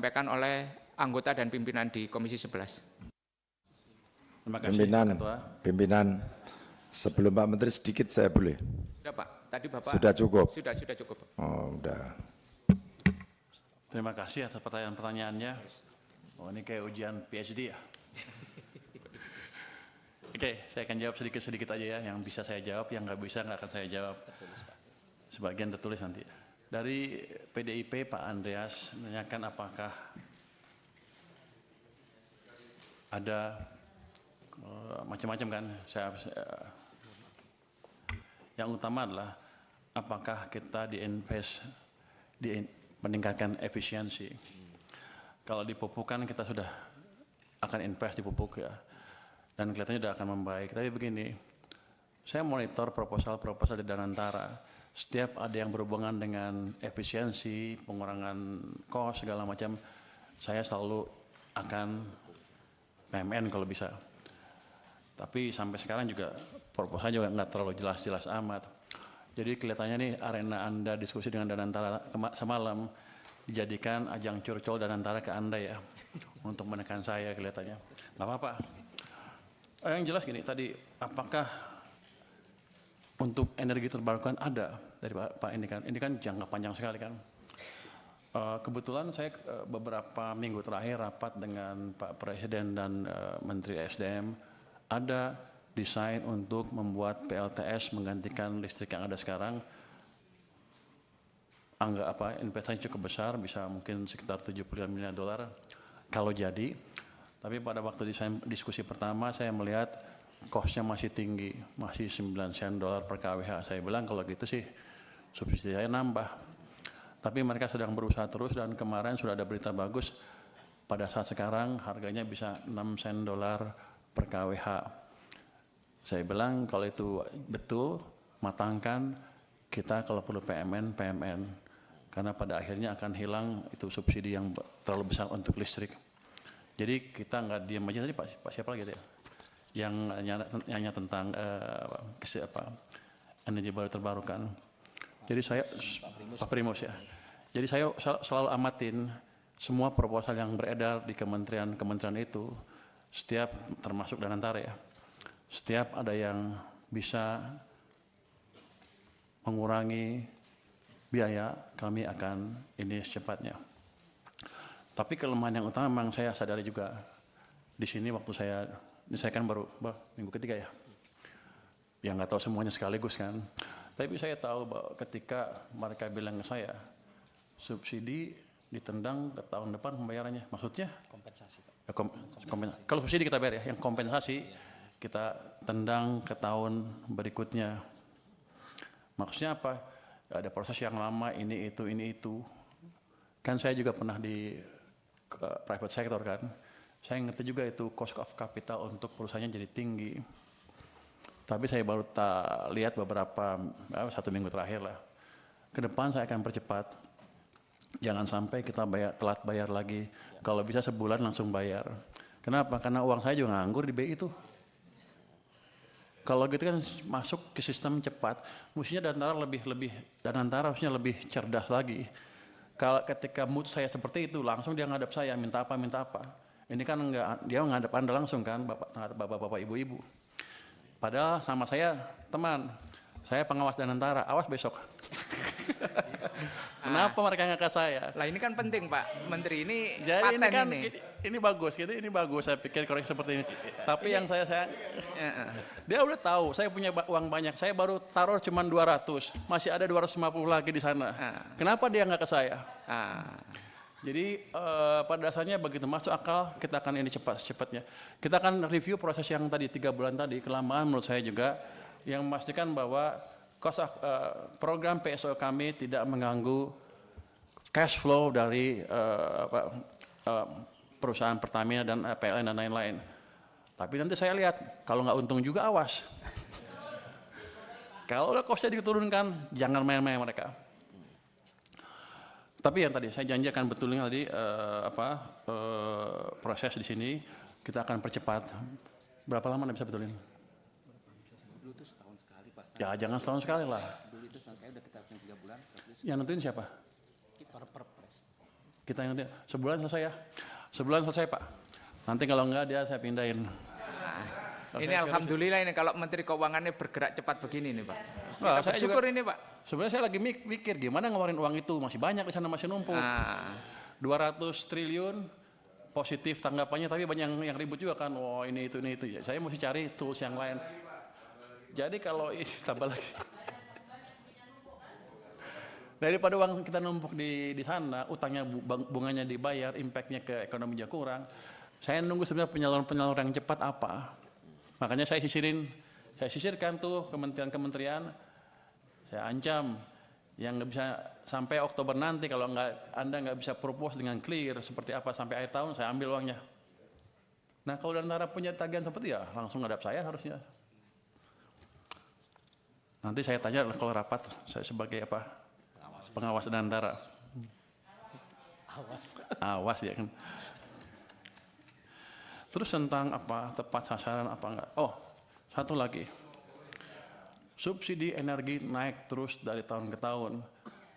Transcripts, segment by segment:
disampaikan oleh anggota dan pimpinan di Komisi 11. Terima kasih, Pimpinan, sebelum Pak Menteri sedikit saya boleh? Sudah Pak, tadi Bapak. Sudah cukup? Sudah cukup. Oh, udah. Terima kasih atas pertanyaan-pertanyaannya. Oh, ini kayak ujian PhD ya. Oke, saya akan jawab sedikit-sedikit aja ya. Yang bisa saya jawab, yang nggak bisa nggak akan saya jawab. Sebagian tertulis nanti. Dari PDIP, Pak Andreas menanyakan apakah ada macam-macam kan. Yang utama adalah apakah kita meningkatkan efisiensi. Kalau di pupuk kan kita sudah akan invest di pupuk ya, dan kelihatannya sudah akan membaik. Tapi begini, saya monitor proposal-proposal di Danantara. Setiap ada yang berhubungan dengan efisiensi, pengurangan cost segala macam, saya selalu akan PMN kalau bisa. Tapi sampai sekarang juga proposal juga nggak terlalu jelas-jelas amat. Jadi kelihatannya nih arena Anda diskusi dengan Danantara semalam dijadikan ajang curcol Danantara ke Anda ya, untuk menekan saya kelihatannya. Nggak apa-apa. Yang jelas gini tadi, apakah untuk energi terbarukan ada dari Pak ini kan jangka panjang sekali kan. Kebetulan saya beberapa minggu terakhir rapat dengan Pak Presiden dan Menteri SDM, ada desain untuk membuat PLTS menggantikan listrik yang ada sekarang. Investasi cukup besar, bisa mungkin sekitar 75 miliar dolar kalau jadi. Tapi pada waktu diskusi pertama saya melihat cost-nya masih tinggi, masih 9 sen dolar per kWh. Saya bilang kalau gitu sih subsidi saya nambah. Tapi mereka sedang berusaha terus dan kemarin sudah ada berita bagus. Pada saat sekarang harganya bisa 6 sen dolar per kWh. Saya bilang kalau itu betul, matangkan, kita kalau perlu PMN. Karena pada akhirnya akan hilang itu subsidi yang terlalu besar untuk listrik. Jadi kita nggak diam aja. Tadi Pak siapa lagi ya? Yang nanya tentang energi baru terbarukan. Jadi saya Pak Primus ya. Jadi saya selalu amatin semua proposal yang beredar di kementerian itu, setiap termasuk Danantara ya. Setiap ada yang bisa mengurangi biaya, kami akan ini secepatnya. Tapi kelemahan yang utama memang saya sadari juga di sini waktu ini saya kan baru minggu ketiga ya. Yang nggak tahu semuanya sekaligus kan. Tapi saya tahu bahwa ketika mereka bilang ke saya, subsidi ditendang ke tahun depan pembayarannya. Maksudnya? Kompensasi Pak. Kalau subsidi kita bayar ya, yang kompensasi kita tendang ke tahun berikutnya. Maksudnya apa? Ada proses yang lama, ini itu. Kan saya juga pernah di private sector kan. Saya ngerti juga itu cost of capital untuk perusahaannya jadi tinggi. Tapi saya baru lihat beberapa, 1 minggu terakhir lah. Ke depan saya akan percepat. Jangan sampai kita telat bayar lagi. Kalau bisa sebulan langsung bayar. Kenapa? Karena uang saya juga nganggur di BI itu. Kalau gitu kan masuk ke sistem cepat, mestinya Danantara harusnya lebih cerdas lagi. Kalau ketika mood saya seperti itu, langsung dia ngadap saya, minta apa. Ini kan enggak, dia ngadap Anda langsung kan, bapak-bapak, ibu-ibu. Padahal sama saya, teman, saya pengawas Danantara, awas besok. Kenapa mereka nggak ke saya? Lah ini kan penting Pak Menteri, ini jadi paten ini bagus gitu, ini bagus saya pikir koreksi seperti ini. Tapi yang saya dia udah tahu saya punya uang banyak, saya baru taruh cuma 200, masih ada 250 lagi di sana. Kenapa dia nggak ke saya? Jadi pada dasarnya begitu masuk akal, kita akan ini secepatnya. Kita akan review proses yang tadi 3 bulan tadi, kelamaan menurut saya juga, yang memastikan bahwa program PSO kami tidak mengganggu cash flow dari perusahaan Pertamina dan PLN dan lain-lain. Tapi nanti saya lihat, kalau nggak untung juga awas. Kalau udah costnya diturunkan, jangan main-main mereka. Tapi yang tadi saya janji akan betulnya tadi proses di sini kita akan percepat. Berapa lama bisa betulin? Dulu itu setahun sekali Pak. Ya jangan setahun sekali lah. Dulu itu setahun sekali udah kita 3 bulan. Yang nentuin siapa? Kita perpres. Kita yang sebulan selesai ya. Sebulan selesai Pak. Nanti kalau enggak dia saya pindahin. Ini alhamdulillah ini kalau Menteri Keuangannya bergerak cepat begini nih Pak. Wah, Kita bersyukur ini Pak. Sebenarnya saya lagi mikir gimana ngeluarin uang itu, masih banyak di sana, masih numpuk. 200 triliun positif tanggapannya, tapi banyak yang ribut juga kan. Oh ini itu. Saya mesti cari tools yang lain. Jadi kalau tambah lagi. Daripada uang kita numpuk di sana, utangnya bunganya dibayar, impactnya ke ekonominya kurang. Saya nunggu sebenarnya penyaluran yang cepat apa. Makanya saya sisirkan tuh kementerian-kementerian. Saya ancam yang nggak bisa sampai Oktober nanti kalau Anda nggak bisa propose dengan clear seperti apa sampai akhir tahun, saya ambil uangnya. Nah kalau Danantara punya tagihan seperti ya langsung ngadap saya harusnya. Nanti saya tanya kalau rapat saya sebagai apa? Pengawas Danantara. Awas ya kan. Terus tentang apa tepat sasaran apa enggak? Oh, satu lagi. Subsidi energi naik terus dari tahun ke tahun.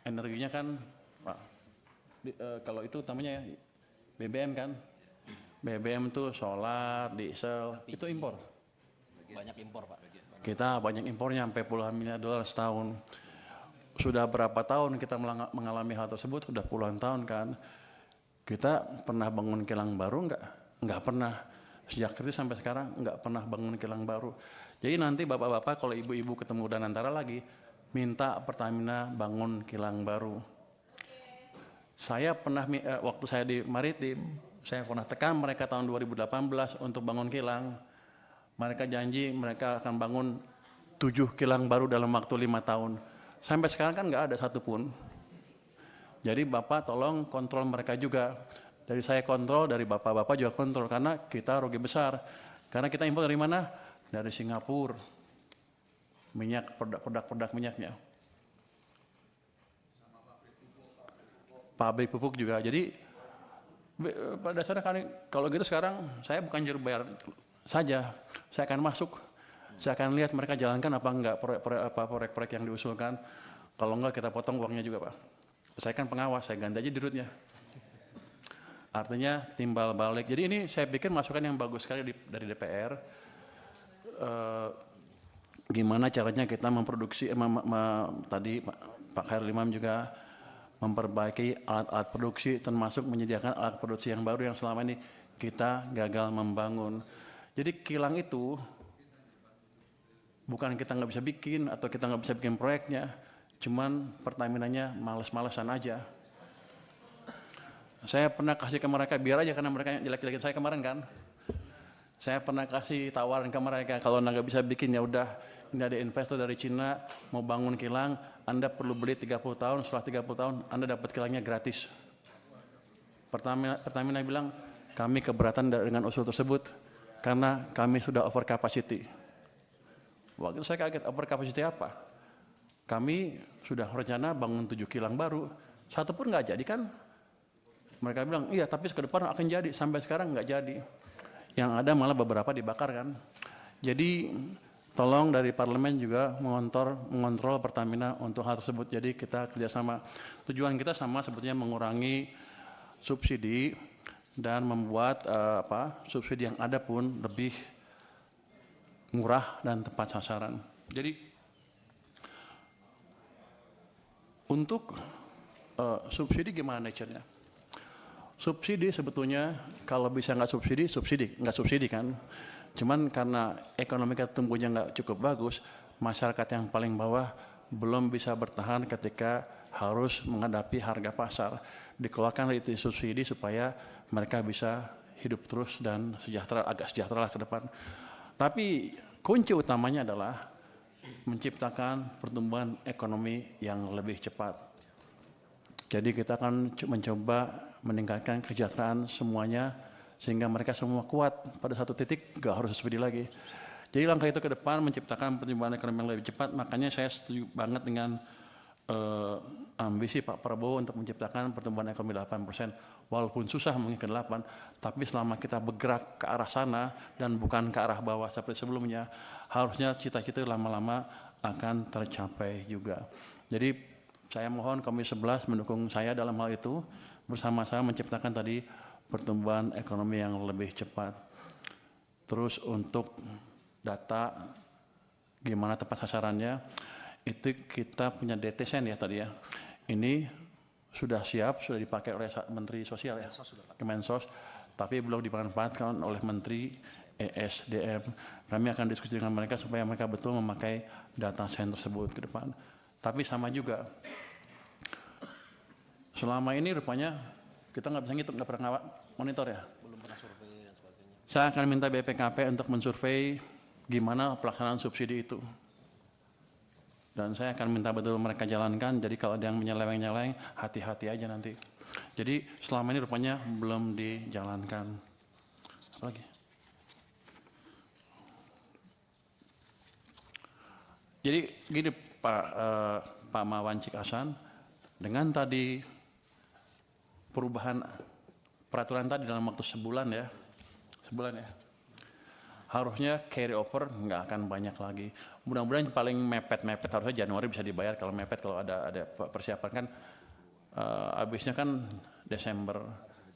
Energinya kan, kalau itu utamanya BBM kan. BBM itu solar, diesel, itu impor. Banyak impor Pak. Kita banyak impornya sampai puluhan miliar dolar setahun. Sudah berapa tahun kita mengalami hal tersebut? Sudah puluhan tahun kan. Kita pernah bangun kilang baru enggak? Enggak pernah. Sejak kritis sampai sekarang enggak pernah bangun kilang baru. Jadi nanti bapak-bapak kalau ibu-ibu ketemu Danantara lagi, minta Pertamina bangun kilang baru. Saya pernah, waktu saya di Maritim, saya pernah tekan mereka tahun 2018 untuk bangun kilang. Mereka janji mereka akan bangun 7 kilang baru dalam waktu 5 tahun. Sampai sekarang kan nggak ada satupun. Jadi Bapak tolong kontrol mereka juga. Dari saya kontrol, dari Bapak-Bapak juga kontrol. Karena kita rugi besar. Karena kita impor dari mana? Dari Singapura. Minyak, produk minyaknya. Pabrik pupuk juga. Jadi pada dasarnya kan kalau gitu sekarang saya bukan juru bayar saja. Saya akan masuk. Saya akan lihat mereka jalankan apa enggak proyek-proyek yang diusulkan. Kalau enggak kita potong uangnya juga Pak. Saya kan pengawas, saya ganti aja dirutnya. Artinya timbal balik. Jadi ini saya pikir masukan yang bagus sekali dari DPR. Gimana caranya kita memproduksi, tadi Pak Khairul Imam juga memperbaiki alat-alat produksi, termasuk menyediakan alat produksi yang baru yang selama ini kita gagal membangun. Jadi kilang itu bukan kita nggak bisa bikin atau kita nggak bisa bikin proyeknya, cuman Pertaminanya males-malesan aja. Saya pernah kasih ke mereka biar aja karena mereka jelek-jelekin saya kemarin kan. Saya pernah kasih tawaran ke mereka kalau nggak bisa bikin ya udah, ini ada investor dari Cina mau bangun kilang, Anda perlu beli 30 tahun, setelah 30 tahun Anda dapat kilangnya gratis. Pertamina bilang kami keberatan dengan usul tersebut karena kami sudah over capacity. Waktu saya kaget, over capacity apa? Kami sudah rencana bangun 7 kilang baru, satu pun nggak jadi kan? Mereka bilang, iya tapi ke depan akan jadi, sampai sekarang nggak jadi. Yang ada malah beberapa dibakar kan. Jadi tolong dari parlemen juga mengontrol Pertamina untuk hal tersebut. Jadi kita kerjasama. Tujuan kita sama sebetulnya mengurangi subsidi dan membuat subsidi yang ada pun lebih murah dan tepat sasaran. Jadi untuk subsidi gimana nature-nya? Subsidi sebetulnya kalau bisa nggak subsidi kan. Cuman karena ekonomi kita tumbuhnya nggak cukup bagus, masyarakat yang paling bawah belum bisa bertahan ketika harus menghadapi harga pasar. Dikeluarkan itu subsidi supaya mereka bisa hidup terus dan agak sejahtera lah ke depan. Tapi kunci utamanya adalah menciptakan pertumbuhan ekonomi yang lebih cepat. Jadi kita akan mencoba meningkatkan kesejahteraan semuanya sehingga mereka semua kuat pada satu titik, gak harus subsidi lagi. Jadi langkah itu ke depan menciptakan pertumbuhan ekonomi yang lebih cepat. Makanya saya setuju banget dengan ambisi Pak Prabowo untuk menciptakan pertumbuhan ekonomi 8%. Walaupun susah mungkin ke 8, tapi selama kita bergerak ke arah sana dan bukan ke arah bawah seperti sebelumnya, harusnya cita-cita lama-lama akan tercapai juga. Jadi saya mohon Komisi 11 mendukung saya dalam hal itu. bersama-sama menciptakan tadi pertumbuhan ekonomi yang lebih cepat. Terus untuk data gimana tepat sasarannya, itu kita punya DTSN ya tadi ya. Ini sudah siap, sudah dipakai oleh Menteri Sosial ya, Kemensos, tapi belum dimanfaatkan oleh Menteri ESDM. Kami akan diskusi dengan mereka supaya mereka betul memakai data sen tersebut ke depan. Tapi sama juga, selama ini rupanya kita nggak bisa ngitung, nggak pernah monitor ya. Belum pernah survei dan sebagainya. Saya akan minta BPKP untuk mensurvei gimana pelaksanaan subsidi itu. Dan saya akan minta betul mereka jalankan, jadi kalau ada yang menyeleweng-nyeleweng, hati-hati aja nanti. Jadi selama ini rupanya belum dijalankan. Apa lagi? Jadi gini Pak Mawancik Hasan, dengan tadi perubahan peraturan tadi dalam waktu sebulan ya, harusnya carry over nggak akan banyak lagi. Mudah-mudahan paling mepet-mepet harusnya Januari bisa dibayar. Kalau mepet, kalau ada persiapan kan, habisnya kan Desember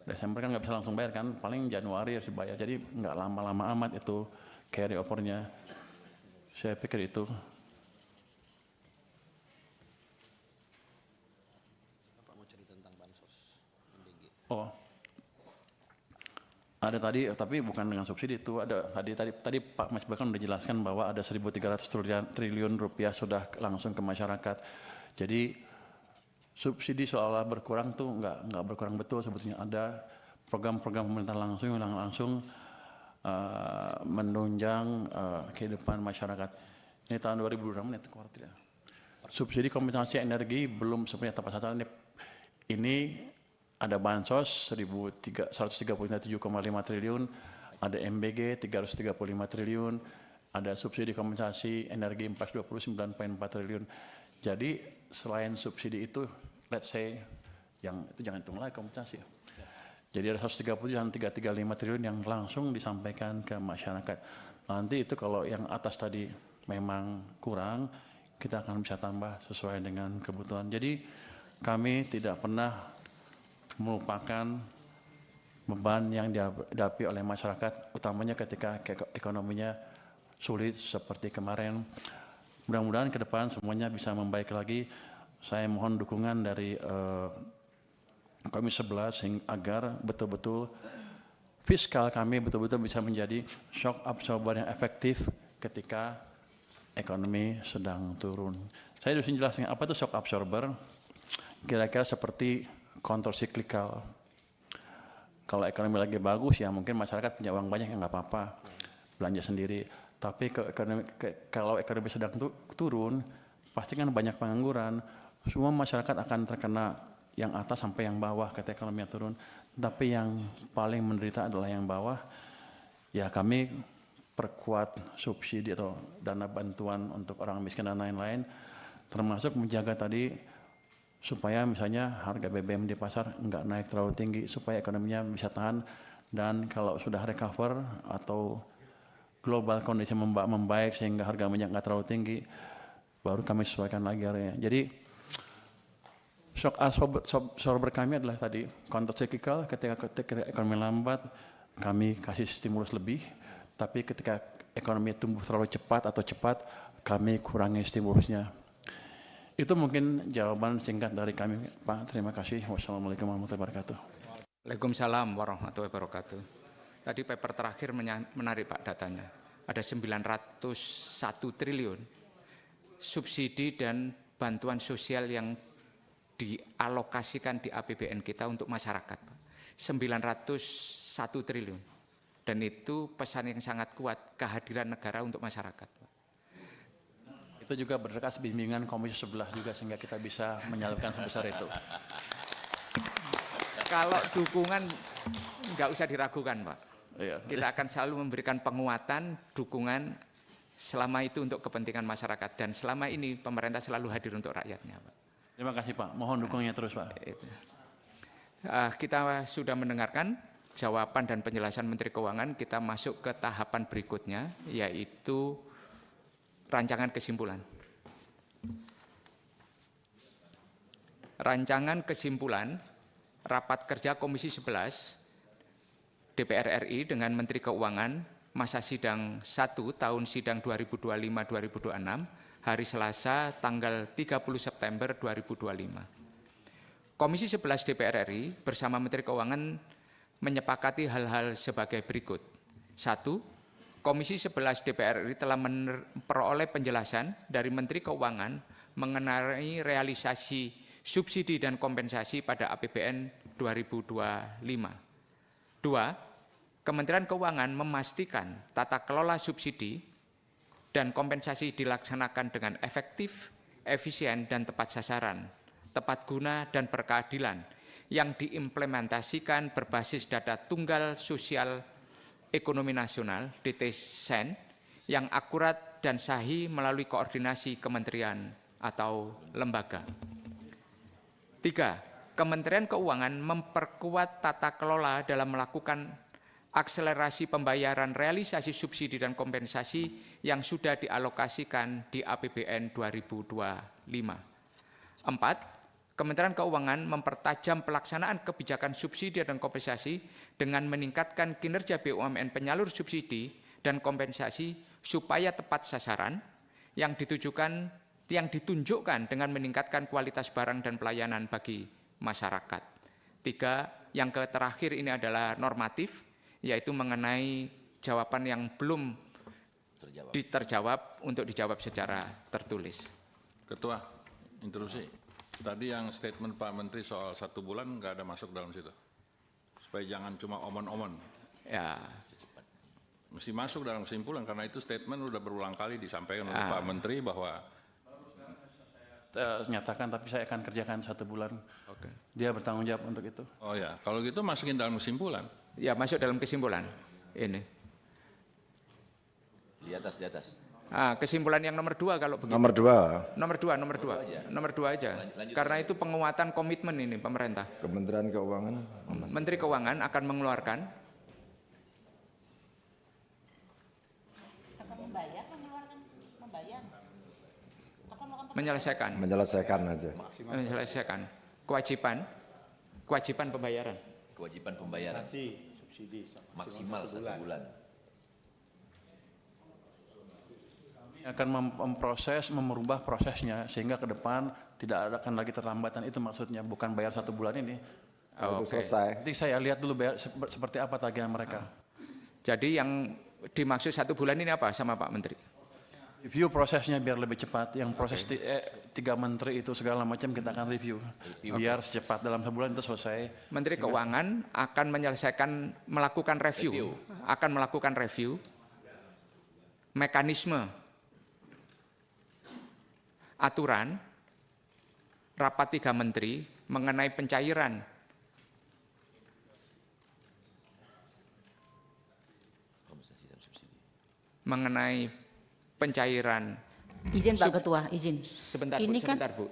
kan nggak bisa langsung bayar kan, paling Januari harus dibayar. Jadi nggak lama-lama amat itu carry overnya. Saya pikir itu. Bapak mau cerita tentang bansos MBG. Oh, ada tadi, tapi bukan dengan subsidi itu. Ada tadi Pak Mas Bahkan sudah jelaskan bahwa ada 1.300 triliun rupiah sudah langsung ke masyarakat. Jadi subsidi seolah berkurang tuh nggak berkurang betul sebetulnya. Ada program-program pemerintah langsung yang langsung menunjang kehidupan masyarakat. Ini tahun 2026 ini kuartal ya. Subsidi kompensasi energi belum sebenarnya tepat sasaran. Ini ada bansos 133,5 triliun, ada MBG 335 triliun, ada subsidi kompensasi energi 429,4 triliun. Jadi selain subsidi itu, let's say, yang itu jangan hitung lagi kompensasi. Jadi ada 130 dan 335 triliun yang langsung disampaikan ke masyarakat. Nanti itu kalau yang atas tadi memang kurang, kita akan bisa tambah sesuai dengan kebutuhan. Jadi kami tidak pernah merupakan beban yang dihadapi oleh masyarakat, utamanya ketika ekonominya sulit seperti kemarin. Mudah-mudahan ke depan semuanya bisa membaik lagi. Saya mohon dukungan dari Komisi 11 agar betul-betul fiskal kami betul-betul bisa menjadi shock absorber yang efektif ketika ekonomi sedang turun. Saya harus menjelaskan apa itu shock absorber. Kira-kira seperti countercyclical. Kalau ekonomi lagi bagus ya mungkin masyarakat punya uang banyak yang nggak apa-apa, belanja sendiri. Tapi kalau ekonomi sedang turun, pasti kan banyak pengangguran. Semua masyarakat akan terkena, yang atas sampai yang bawah ketika ekonomi turun. Tapi yang paling menderita adalah yang bawah. Ya kami perkuat subsidi atau dana bantuan untuk orang miskin dan lain-lain, termasuk menjaga tadi supaya misalnya harga BBM di pasar nggak naik terlalu tinggi, supaya ekonominya bisa tahan, dan kalau sudah recover atau global kondisi membaik sehingga harga minyak nggak terlalu tinggi, baru kami sesuaikan lagi harganya. Jadi shock absorber kami adalah tadi countercyclical, ketika ekonomi lambat kami kasih stimulus lebih, tapi ketika ekonomi tumbuh terlalu cepat atau cepat kami kurangi stimulusnya. Itu mungkin jawaban singkat dari kami, Pak. Terima kasih. Wassalamualaikum warahmatullahi wabarakatuh. Waalaikumsalam warahmatullahi wabarakatuh. Tadi paper terakhir menarik Pak datanya. Ada 901 triliun subsidi dan bantuan sosial yang dialokasikan di APBN kita untuk masyarakat. 901 triliun. Dan itu pesan yang sangat kuat, kehadiran negara untuk masyarakat. Itu juga berkas bimbingan Komisi 11 juga sehingga kita bisa menyalurkan sebesar itu. Kalau dukungan nggak usah diragukan, Pak. Iya. Kita akan selalu memberikan penguatan, dukungan selama itu untuk kepentingan masyarakat, dan selama ini pemerintah selalu hadir untuk rakyatnya, Pak. Terima kasih Pak. Mohon dukungannya terus Pak. Kita sudah mendengarkan jawaban dan penjelasan Menteri Keuangan. Kita masuk ke tahapan berikutnya, yaitu rancangan kesimpulan. Rancangan kesimpulan rapat kerja Komisi 11 DPR RI dengan Menteri Keuangan masa sidang 1 tahun sidang 2025-2026 hari Selasa tanggal 30 September 2025. Komisi 11 DPR RI bersama Menteri Keuangan menyepakati hal-hal sebagai berikut. 1. Komisi 11 DPR RI telah memperoleh penjelasan dari Menteri Keuangan mengenai realisasi subsidi dan kompensasi pada APBN 2025. 2. Kementerian Keuangan memastikan tata kelola subsidi dan kompensasi dilaksanakan dengan efektif, efisien, dan tepat sasaran, tepat guna, dan berkeadilan yang diimplementasikan berbasis data tunggal sosial ekonomi nasional (DTSEN) yang akurat dan sahih melalui koordinasi kementerian atau lembaga. 3. Kementerian Keuangan memperkuat tata kelola dalam melakukan akselerasi pembayaran realisasi subsidi dan kompensasi yang sudah dialokasikan di APBN 2025. 4. Kementerian Keuangan mempertajam pelaksanaan kebijakan subsidi dan kompensasi dengan meningkatkan kinerja BUMN penyalur subsidi dan kompensasi supaya tepat sasaran yang ditunjukkan dengan meningkatkan kualitas barang dan pelayanan bagi masyarakat. 3. Yang terakhir ini adalah normatif, yaitu mengenai jawaban yang belum terjawab untuk dijawab secara tertulis. Ketua, interupsi. Tadi yang statement Pak Menteri soal 1 bulan nggak ada masuk dalam situ. Supaya jangan cuma omon-omon. Ya. Mesti masuk dalam kesimpulan karena itu statement sudah berulang kali disampaikan oleh Pak Menteri bahwa Nyatakan, tapi saya akan kerjakan 1 bulan. Oke. Dia bertanggung jawab untuk itu. oh ya, kalau gitu masukin dalam kesimpulan. Ya, masuk dalam kesimpulan. Ini. Di atas, di atas. Kesimpulan yang nomor 2 kalau begitu. Nomor 2, Nomor 2 aja. Karena itu penguatan komitmen ini pemerintah. Kementerian Keuangan. Menteri Keuangan akan mengeluarkan menyelesaikan kewajiban pembayaran. Kewajiban pembayaran subsidi maksimal 1 bulan. Akan merubah prosesnya sehingga ke depan tidak akan lagi terlambatan, itu maksudnya, bukan bayar 1 bulan ini. Itu selesai. Nanti saya lihat dulu bayar seperti apa tagihan mereka. Jadi yang dimaksud 1 bulan ini apa sama Pak Menteri? Review prosesnya biar lebih cepat. Yang proses 3 menteri itu segala macam kita akan review. Biar secepat dalam sebulan itu selesai. Menteri Keuangan akan melakukan review mekanisme aturan rapat 3 menteri mengenai pencairan Izin Pak Ketua, izin. sebentar Ini Bu.